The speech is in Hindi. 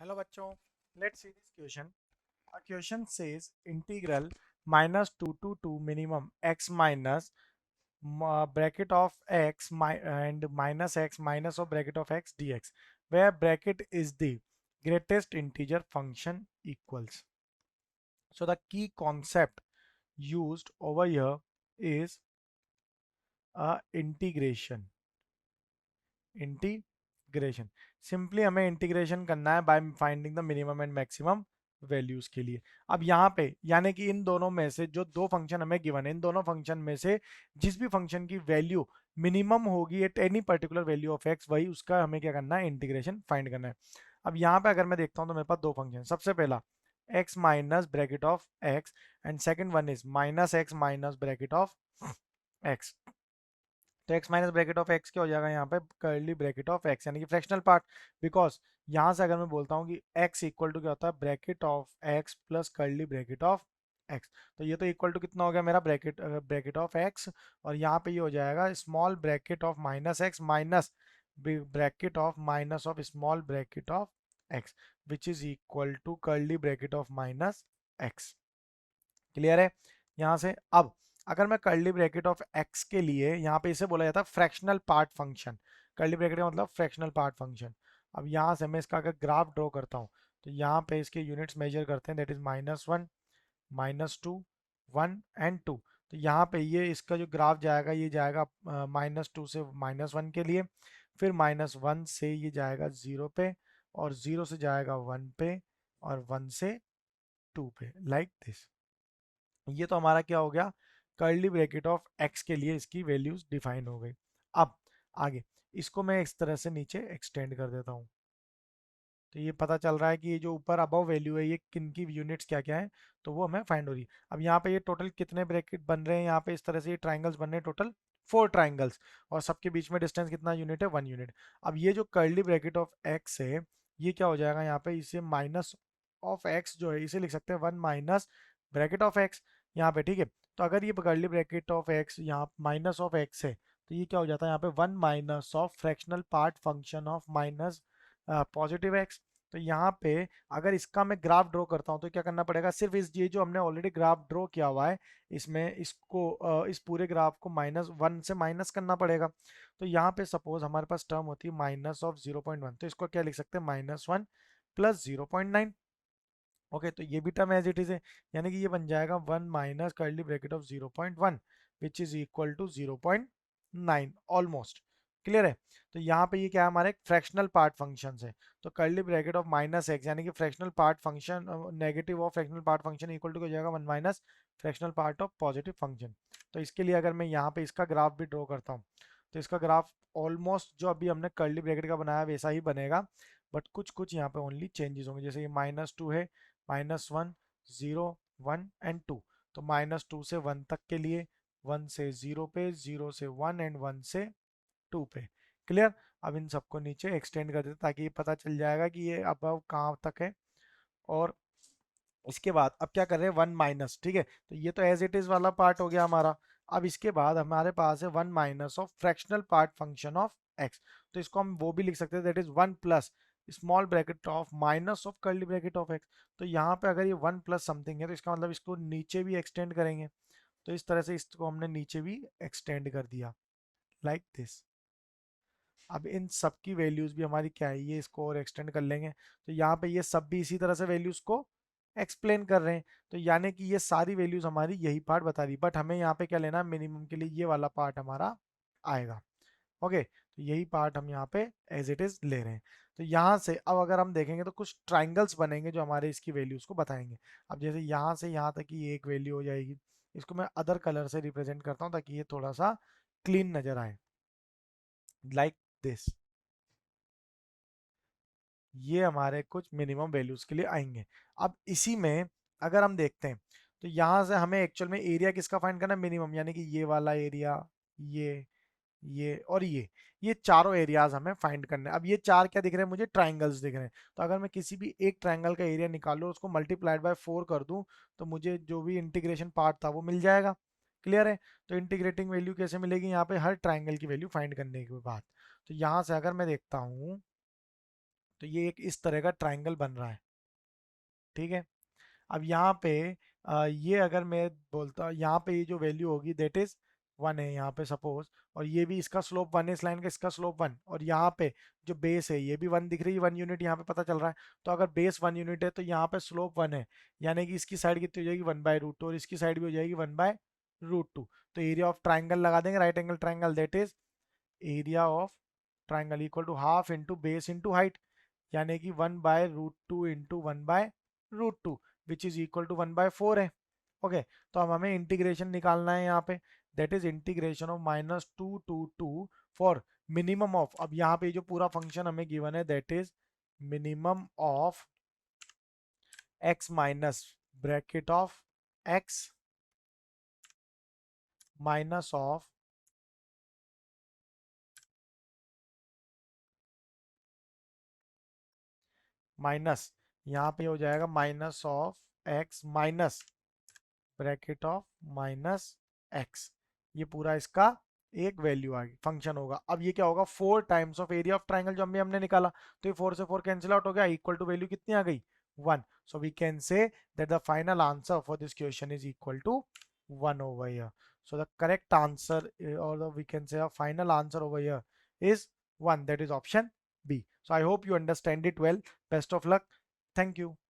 Hello बच्चों, let's see this question. A question says integral minus 2 to 2 minimum x minus bracket of x and minus x minus of bracket of x dx, where bracket is the greatest integer function equals. So the key concept used over here is integration. Integration simply हमें इंटीग्रेशन करना है by finding the minimum and maximum values के लिए। अब यहाँ पे यानी कि इन दोनों में से जो दो फंक्शन हमें गिवन है, इन दोनों फंक्शन में से जिस भी फंक्शन की वैल्यू मिनिमम होगी at any particular value of x, वही उसका हमें क्या करना है, इंटीग्रेशन फाइंड करना है। अब यहाँ पे अगर मैं देखता हूँ तो मेरे पास दो फंक्शन, सबसे पहला x minus bracket of x and second one is minus x minus bracket of x. तो x minus bracket of x क्या हो जाएगा यहाँ पे, कर्ली ब्रैकेट ऑफ x यानी कि फ्रैक्शनल पार्ट। बिकॉज यहाँ से अगर मैं बोलता हूँ कि x इक्वल टू क्या होता है, bracket of x plus curly bracket of x, तो ये तो इक्वल टू कितना हो गया मेरा, ब्रैकेट ऑफ x, और यहाँ पे ये हो जाएगा small bracket of minus x minus bracket of minus of small bracket of x, which is equal to curly bracket of minus x। Clear है यहाँ से। अब अगर मैं कर्ली ब्रैकेट ऑफ x के लिए, यहाँ पे इसे बोला जाता है fractional part function. Curly bracket का मतलब फ्रैक्शनल पार्ट फंक्शन। अब यहाँ से मैं इसका अगर ग्राफ ड्रॉ करता हूँ तो यहाँ पे इसके यूनिट्स मेजर करते हैं, दैट इज -1 -2 1 एंड 2। तो यहाँ पे ये इसका जो ग्राफ जाएगा ये जाएगा -2 से -1 के लिए, फिर -1 से ये जाएगा 0 पे, और 0 से जाएगा 1 पे, और 1 से 2 पे, लाइक दिस। ये तो हमारा क्या हो गया, कर्ली ब्रैकेट ऑफ एक्स के लिए इसकी वैल्यूज डिफाइन हो गई। अब आगे इसको मैं इस तरह से नीचे एक्सटेंड कर देता हूँ, तो ये पता चल रहा है कि ये जो ऊपर अबव वैल्यू है ये किन की यूनिट्स क्या क्या है, तो वो हमें फाइंड हो रही है। अब यहाँ पे ये टोटल कितने ब्रैकेट बन रहे हैं, यहाँ पे इस तरह से ये ट्राइंगल्स बन रहे हैं, टोटल 4 ट्राइंगल्स, और सबके बीच में डिस्टेंस कितना यूनिट है, 1 यूनिट। अब ये जो कर्ली ब्रैकेट ऑफ एक्स है ये क्या हो जाएगा, यहाँ पे इसे माइनस ऑफ एक्स जो है इसे लिख सकते हैं 1 माइनस ब्रैकेट ऑफ एक्स यहाँ पे, ठीक है। तो अगर ये कर्ली ब्रैकेट ऑफ एक्स यहाँ माइनस ऑफ एक्स है तो ये क्या हो जाता है यहाँ पे 1 minus of fractional part function of minus positive x. तो यहाँ पे अगर इसका मैं ग्राफ ड्रॉ करता हूँ तो क्या करना पड़ेगा, सिर्फ इस ये जो हमने ऑलरेडी ग्राफ ड्रॉ किया हुआ है इसमें इसको इस पूरे ग्राफ को -1 से माइनस करना पड़ेगा। तो यहाँ पे सपोज हमारे पास टर्म होती है माइनस ऑफ 0.1, तो इसको क्या लिख सकते हैं, -1 प्लस 0.9। ओके, तो ये भी टर्म एज इट इज है, यानी कि ये बन जाएगा 1 माइनस curly bracket of 0.1 which is equal to 0.9 almost. Clear है। तो यहाँ पे ये क्या है, हमारे फ्रैक्शनल पार्ट फंक्शन है। तो curly bracket of minus x यानी कि fractional part function negative of fractional part function equal to हो जाएगा 1 minus fractional part of positive function. तो इसके लिए अगर मैं यहाँ पे इसका ग्राफ भी ड्रॉ करता हूँ तो इसका ग्राफ ऑलमोस्ट जो अभी हमने कर्ली ब्रैकेट का बनाया वैसा ही बनेगा, बट कुछ कुछ यहाँ पे ओनली चेंजेस होंगे। जैसे ये -2 है, -1 0 1 एंड 2, तो -2 से 1 तक के लिए, 1 से 0 पे, 0 से 1 एंड 1 से 2 पे। क्लियर। अब इन सबको नीचे एक्सटेंड कर देते ताकि ये पता चल जाएगा कि ये अब कहाँ तक है। और इसके बाद अब क्या कर रहे हैं, 1 माइनस, ठीक है, तो ये तो एज इट इज वाला पार्ट हो गया हमारा। अब इसके बाद हमारे पास है 1 minus of fractional part function of x, तो इसको हम वो भी लिख सकते हैं, that is 1 plus small bracket of minus of curly bracket of x. तो यहाँ पे अगर ये 1 प्लस समथिंग है तो इसका मतलब इसको नीचे भी एक्सटेंड करेंगे, तो इस तरह से इसको हमने नीचे भी एक्सटेंड कर दिया, लाइक दिस। अब इन सब की वैल्यूज भी हमारी क्या है, ये इसको और एक्सटेंड कर लेंगे, तो यहाँ पे ये सब भी इसी तरह से वैल्यूज को एक्सप्लेन कर रहे हैं। तो यानी कि ये सारी वैल्यूज हमारी यही पार्ट बता रही, बट हमें यहाँ पे क्या लेना है, मिनिमम के लिए ये वाला पार्ट हमारा आएगा। ओके, तो यही पार्ट हम यहाँ पे एज इट इज ले रहे हैं। तो यहाँ से अब अगर हम देखेंगे तो कुछ ट्राइंगल्स बनेंगे जो हमारे इसकी वैल्यूज को बताएंगे। अब जैसे यहाँ से यहाँ तक की एक वैल्यू हो जाएगी, इसको मैं अदर कलर से रिप्रेजेंट करता हूँ ताकि ये थोड़ा सा क्लीन नजर आए, लाइक दिस। ये हमारे कुछ मिनिमम वैल्यूज के लिए आएंगे। अब इसी में अगर हम देखते हैं तो यहाँ से हमें एक्चुअल में एरिया किसका फाइंड करना है, मिनिमम, यानी कि ये वाला एरिया, ये और ये चारों एरियाज हमें फाइंड करने हैं। अब ये चार क्या दिख रहे हैं मुझे, ट्राइंगल्स दिख रहे हैं। तो अगर मैं किसी भी एक ट्राइंगल का एरिया निकालूं उसको मल्टीप्लाइड बाय 4 कर दूं तो मुझे जो भी इंटीग्रेशन पार्ट था वो मिल जाएगा। क्लियर है। तो इंटीग्रेटिंग वैल्यू कैसे मिलेगी, यहाँ पे हर ट्राइंगल की वैल्यू फाइंड करने के बाद। तो यहाँ से अगर मैं देखता हूँ तो ये एक इस तरह का ट्राइंगल बन रहा है, ठीक है। अब यहाँ पे ये अगर मैं बोलता, यहाँ पे ये जो वैल्यू होगी दैट इज 1 है यहाँ पे सपोज, और ये भी इसका स्लोप 1 है, इस लाइन का इसका स्लोप 1, और यहाँ पे जो बेस है ये भी 1 दिख रही है, 1 यूनिट यहाँ पे पता चल रहा है। तो अगर बेस 1 यूनिट है तो यहाँ पे स्लोप 1 है, यानी कि इसकी साइड कितनी हो जाएगी 1/√2, और इसकी साइड भी हो जाएगी 1/√2। तो एरिया ऑफ ट्राइंगल लगा देंगे, right angle triangle, that is area of triangle equal to half into base into height, यानी कि 1/√2 into 1/√2 which is equal to 1/4 है। ओके, तो अब हमें इंटीग्रेशन निकालना है यहाँ पे, that is integration of -2 to 2 for minimum of, अब यहाँ पे जो पूरा फंक्शन हमें गिवन है that is minimum of x minus bracket of x minus of minus, यहाँ पे हो जाएगा minus of x minus bracket of minus x, ये पूरा इसका एक वैल्यू आ गई, फंक्शन होगा। अब ये क्या होगा 4 times of area of triangle जो हमने निकाला, तो ये 4 से 4 कैंसिल आउट हो गया, इक्वल टू वैल्यू कितनी आ गई 1। So we can say that the final answer for this question is equal to 1 over here. So the correct answer or we can say a final answer over here is 1, that is option B. So I hope you understand it well. Best of luck. Thank you.